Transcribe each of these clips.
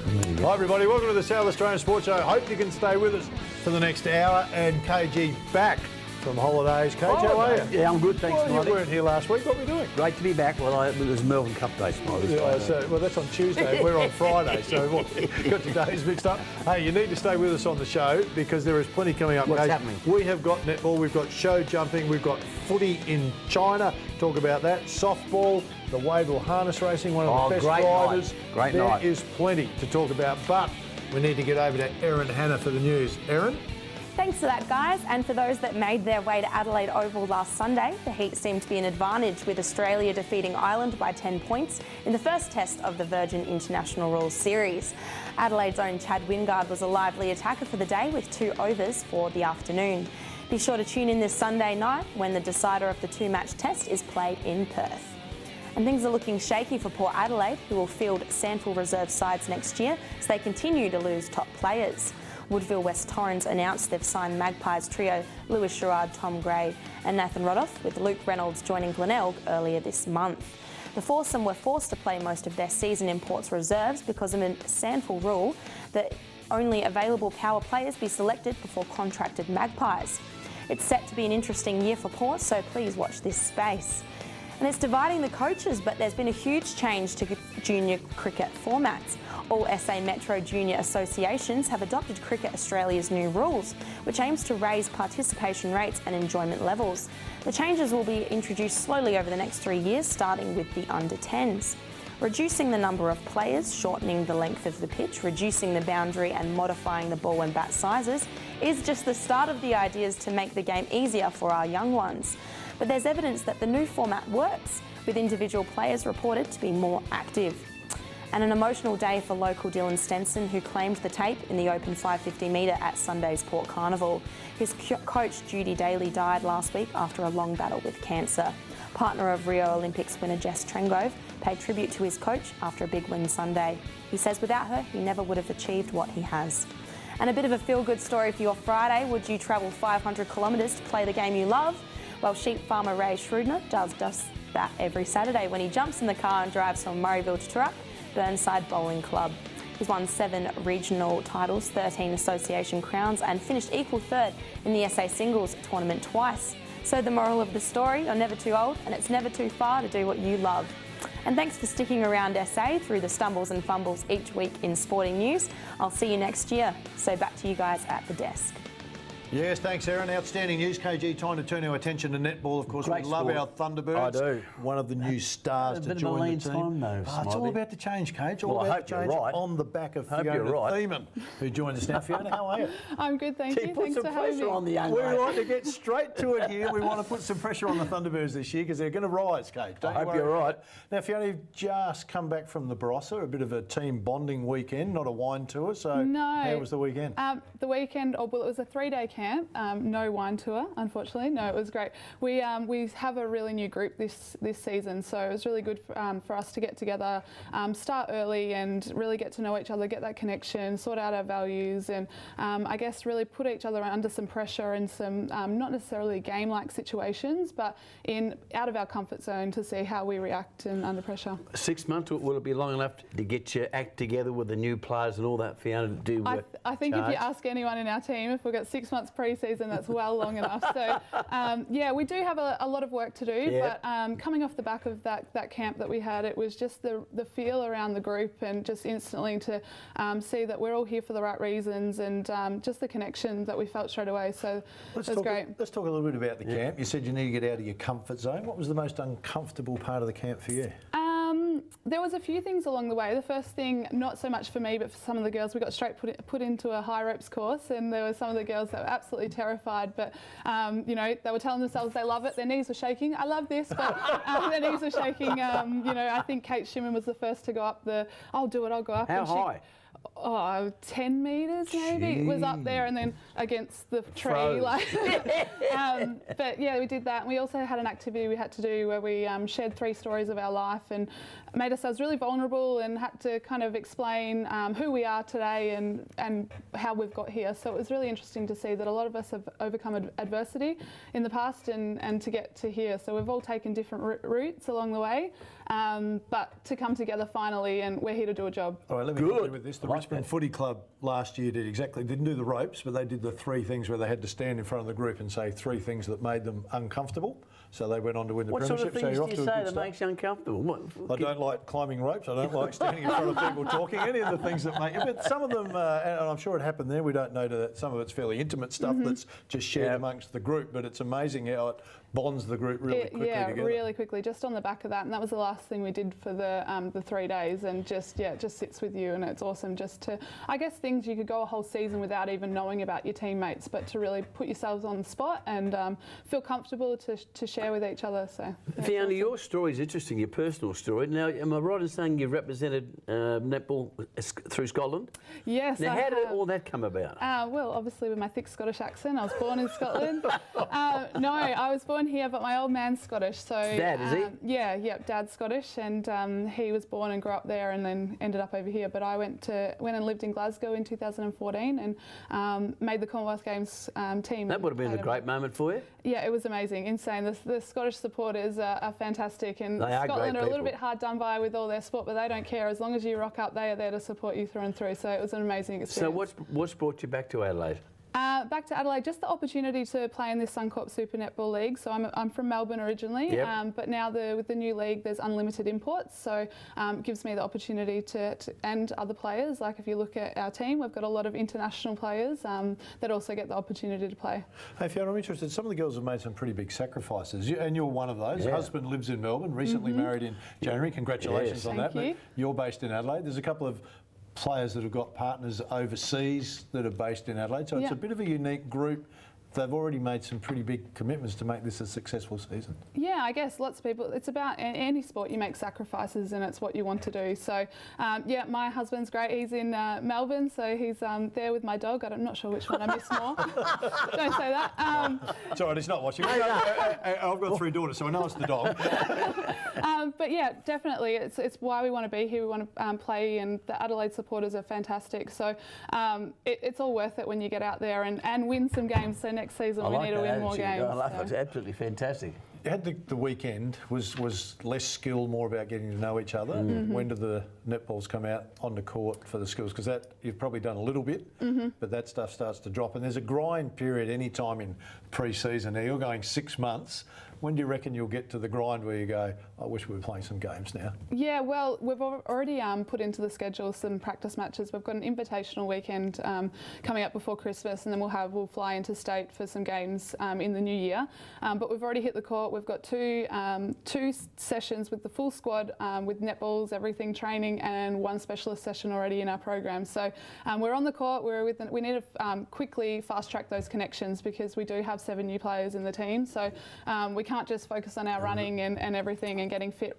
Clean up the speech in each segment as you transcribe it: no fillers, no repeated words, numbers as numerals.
Hi everybody, welcome to the South Australian Sports Show. Hope you can stay with us for the next hour. And KG back from holidays. KG, how are you? Yeah, I'm good, thanks, Well, Marty. you weren't here last week. What were you doing? Great to be back. Well, it was Melbourne Cup Day tonight. Well, that's on Tuesday. We're on Friday, so got your days mixed up. Hey, you need to stay with us on the show because there is plenty coming up. What's happening? We have got netball, we've got show jumping, we've got footy in China. Talk about that. Softball, the Wadeville harness racing, one of the best drivers. Great night. There is plenty to talk about, but we need to get over to Erin Hanna for the news. Erin? Thanks for that, guys. And for those that made their way to Adelaide Oval last Sunday, the Heat seemed to be an advantage, with Australia defeating Ireland by 10 points in the first test of the Virgin International Rules Series. Adelaide's own Chad Wingard was a lively attacker for the day with 2 overs for the afternoon. Be sure to tune in this Sunday night when the decider of the 2-match test is played in Perth. And things are looking shaky for Port Adelaide, who will field SANFL reserve sides next year as they continue to lose top players. Woodville West Torrens announced they've signed Magpies trio Lewis Sherrard, Tom Gray and Nathan Rodolph, with Luke Reynolds joining Glenelg earlier this month. The foursome were forced to play most of their season in Port's reserves because of a SANFL rule that only available power players be selected before contracted Magpies. It's set to be an interesting year for Port, so please watch this space. And it's dividing the coaches, but there's been a huge change to junior cricket formats. All SA Metro Junior Associations have adopted Cricket Australia's new rules, which aims to raise participation rates and enjoyment levels. The changes will be introduced slowly over the next 3 years, starting with the under-10s. Reducing the number of players, shortening the length of the pitch, reducing the boundary and modifying the ball and bat sizes is just the start of the ideas to make the game easier for our young ones. But there's evidence that the new format works, with individual players reported to be more active. And an emotional day for local Dylan Stenson, who claimed the tape in the open 550 metre at Sunday's Port Carnival. His coach, Judy Daly, died last week after a long battle with cancer. Partner of Rio Olympics winner Jess Trengove paid tribute to his coach after a big win Sunday. He says without her, he never would have achieved what he has. And a bit of a feel-good story for your Friday. Would you travel 500 kilometres to play the game you love? Well, sheep farmer Ray Shrewdner does that every Saturday when he jumps in the car and drives from Murrayville to Turrup, Burnside Bowling Club. He's won 7 regional titles, 13 association crowns and finished equal third in the SA Singles tournament twice. So the moral of the story, you're never too old and it's never too far to do what you love. And thanks for sticking around SA through the stumbles and fumbles each week in sporting news. I'll see you next year. So back to you guys at the desk. Yes, thanks, Aaron. Outstanding news. KG, time to turn our attention to netball. Of course, Great we love sport. our Thunderbirds. I do. One of the new stars to join the team. Time, though, It's all about to change, Cage. All Well, I about hope to you're change right. on the back of Hope Fiona you're right. Thiemann, who joined us now. Fiona, how are you? I'm good, thank you. Put Thanks some for having pressure me. on the young We lady. want to get straight to it here. We want to put some pressure on the Thunderbirds this year because they're going to rise, Cage. Don't I you hope worry. you're right. Now, Fiona, you've just come back from the Barossa, a bit of a team bonding weekend, not a wine tour. So No. how was the weekend? The weekend, well, it was a 3-day camp, no wine tour, unfortunately. No, it was great. We have a really new group this season, so it was really good for us to get together, start early and really get to know each other, get that connection, sort out our values and I guess really put each other under some pressure and some not necessarily game-like situations, but out of our comfort zone to see how we react under pressure. 6 months, will it be long enough to get your act together with the new players and all that, Fiona? I think if you ask anyone in our team, if we've got 6 months pre-season, that's well long enough. So, yeah, we do have a lot of work to do, but coming off the back of that camp that we had, it was just the feel around the group and just instantly to see that we're all here for the right reasons and just the connection that we felt straight away. So it was great. Let's talk a little bit about the camp. You said you need to get out of your comfort zone. What was the most uncomfortable part of the camp for you? There was a few things along the way. The first thing, not so much for me, but for some of the girls, we got straight put into a high ropes course, and there were some of the girls that were absolutely terrified, but you know, they were telling themselves they love it. Their knees were shaking. I love this, but their knees were shaking. You know, I think Kate Shimon was the first to go up I'll do it, I'll go up. How high? 10 metres maybe. It was up there and then against the tree. Like, but yeah, we did that. We also had an activity we had to do where we shared 3 stories of our life and made made ourselves really vulnerable and had to kind of explain who we are today and how we've got here. So it was really interesting to see that a lot of us have overcome adversity in the past and to get to here. So we've all taken different routes along the way, but to come together finally, and we're here to do a job. All right, let me help you with this. The Richmond Footy Club last year didn't do the ropes, but they did the 3 things where they had to stand in front of the group and say 3 things that made them uncomfortable. So they went on to win the premiership. What sort of things do you say that makes you uncomfortable? I don't like climbing ropes. I don't like standing in front of people talking. Any of the things that make... But some of them, and I'm sure it happened there, we don't know that some of it's fairly intimate stuff that's just shared amongst the group, but it's amazing how it bonds the group really quickly together. Yeah, really quickly, just on the back of that. And that was the last thing we did for the 3 days, and it just sits with you, and it's awesome just to, I guess, things you could go a whole season without even knowing about your teammates, but to really put yourselves on the spot and feel comfortable to share with each other. So, yeah, Fiona, awesome. your story is interesting, your personal story. Now, am I right in saying you represented netball through Scotland? Yes, now, how did all that come about? Well, obviously with my thick Scottish accent, I was born in Scotland. No, I was born here, but my old man's Scottish. So Dad, is he? Yeah, Dad's Scottish, and he was born and grew up there, and then ended up over here. But I went and lived in Glasgow in 2014, and made the Commonwealth Games team. That would have been a great moment for you. Yeah, it was amazing, insane. The Scottish supporters are fantastic, and Scotland are a little bit hard done by with all their sport, but they don't care. As long as you rock up, they are there to support you through and through. So it was an amazing experience. So what's brought you back to Adelaide? Back to Adelaide, just the opportunity to play in this Suncorp Super Netball League. So I'm from Melbourne originally, but now with the new league, there's unlimited imports. So it gives me the opportunity to and other players. Like if you look at our team, we've got a lot of international players that also get the opportunity to play. Hey Fiona, I'm interested. Some of the girls have made some pretty big sacrifices, and you're one of those. Yeah. Husband lives in Melbourne, recently married in January. Congratulations on that. Thank you. But you're based in Adelaide. There's a couple of players that have got partners overseas that are based in Adelaide, so it's a bit of a unique group. They've already made some pretty big commitments to make this a successful season. Yeah, I guess lots of people, it's about any sport, you make sacrifices and it's what you want to do. So yeah, my husband's great. He's in Melbourne, so he's there with my dog. I'm not sure which one I miss more. Don't say that. It's all right, he's not watching. I've got 3 daughters, so I know it's the dog. But yeah, definitely, it's why we want to be here. We want to play, and the Adelaide supporters are fantastic. So it's all worth it when you get out there and win some games. So next season we need to win more games. I love it. It's absolutely fantastic. You had the weekend was less skill, more about getting to know each other. When do the netballs come out on the court for the skills? Because that you've probably done a little bit, but that stuff starts to drop. And there's a grind period any time in pre-season. Now you're going 6 months. When do you reckon you'll get to the grind where you go, I wish we were playing some games now? Yeah, well, we've already put into the schedule some practice matches. We've got an invitational weekend coming up before Christmas, and then we'll fly into state for some games in the new year. But we've already hit the court. We've got two sessions with the full squad with netballs, everything, training, and 1 specialist session already in our program. So we're on the court. We need to quickly fast track those connections because we do have 7 new players in the team. So we can't just focus on our running and everything and getting fit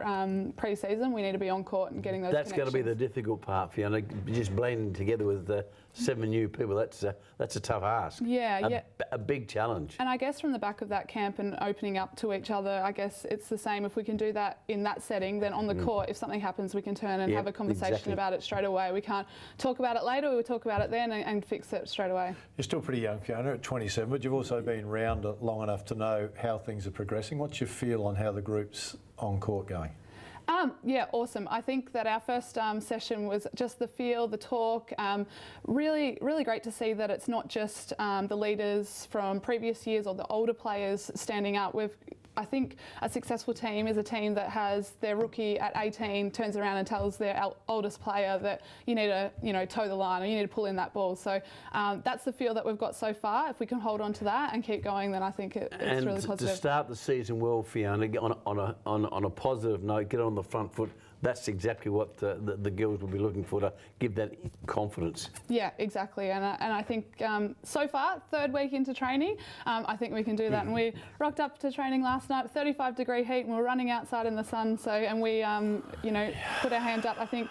pre-season. We need to be on court and getting those connections. That's got to be the difficult part, Fiona, just blending together with 7 new people. That's a tough ask. Yeah, a big challenge. And I guess from the back of that camp and opening up to each other, I guess it's the same. If we can do that in that setting, then on the court, if something happens, we can turn and have a conversation about it straight away. We can't talk about it later. We'll talk about it then and fix it straight away. You're still pretty young, Fiona, at 27, but you've also been around long enough to know how things are progressing. What's your feel on how the group's on court going? Yeah, awesome. I think that our first session was just the feel, the talk. Really, really great to see that it's not just the leaders from previous years or the older players standing up. I think a successful team is a team that has their rookie at 18 turns around and tells their oldest player that you need to, toe the line or you need to pull in that ball. So that's the feel that we've got so far. If we can hold on to that and keep going, then I think it's really positive. And to start the season well, Fiona, on a positive note, get on the front foot. That's exactly what the girls will be looking for, to give that confidence. Yeah, exactly. And I think so far, 3rd week into training, I think we can do that. And we rocked up to training last night, 35-degree heat, and we're running outside in the sun. So, and we, put our hands up. I think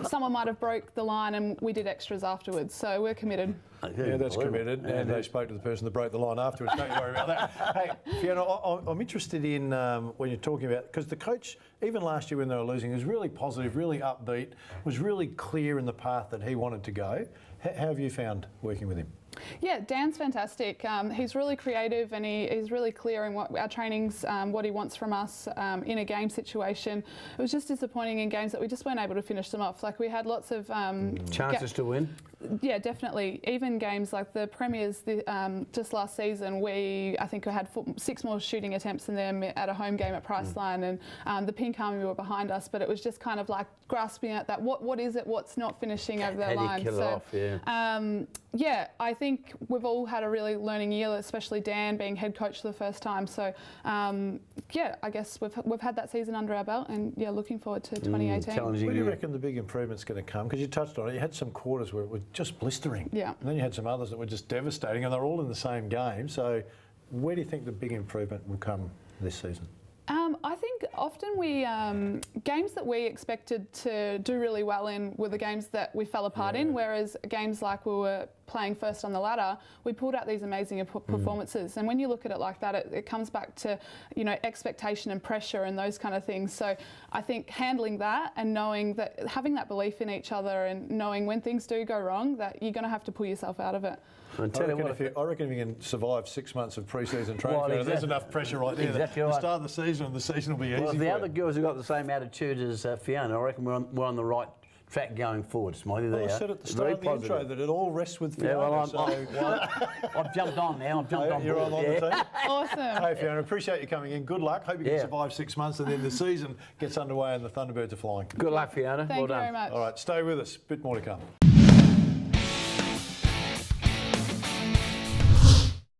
someone might have broke the line and we did extras afterwards. So we're committed. Yeah, that's committed. And they spoke to the person that broke the line afterwards. Don't you worry about that. Hey, Fiona, I'm interested in when you're talking about, because the coach, even last year when they were losing, was really positive, really upbeat, was really clear in the path that he wanted to go. How have you found working with him? Yeah, Dan's fantastic. He's really creative and he's really clear in what our trainings, what he wants from us in a game situation. It was just disappointing in games that we just weren't able to finish them off. Like we had lots of chances to win. Yeah, definitely. Even games like the Premiers just last season, I think we had 6 more shooting attempts than them at a home game at Priceline, and the Pink Army were behind us. But it was just kind of like grasping at that. What is it? What's not finishing over that line? How do you kill it off? Yeah, I think we've all had a really learning year, especially Dan being head coach for the first time. So, yeah, I guess we've had that season under our belt, and yeah, looking forward to 2018. Where do you reckon the big improvement's going to come? Because you touched on it. You had some quarters where it was just blistering. Yeah. And then you had some others that were just devastating, and they're all in the same game. So, where do you think the big improvement will come this season? I think often games that we expected to do really well in were the games that we fell apart in, whereas games like we were playing first on the ladder, we pulled out these amazing performances. And when you look at it like that, it comes back to, expectation and pressure and those kind of things. So I think handling that and knowing that, having that belief in each other and knowing when things do go wrong, that you're going to have to pull yourself out of it. I reckon if you can survive 6 months of pre-season training, there's enough pressure right there. Exactly The right. start of the season, and the season will be easy. Well, if the other girls have got the same attitude as Fiona, I reckon we're on the right track going forward, Smithy. I said at the start of the intro that it all rests with Fiona. I've jumped on now. I've jumped on. You're on the team. Awesome. Hey, Fiona, appreciate you coming in. Good luck. Hope you can survive 6 months, and then the season gets underway and the Thunderbirds are flying. Good luck, Fiona. Thank you very much. All right, stay with us. Bit more to come.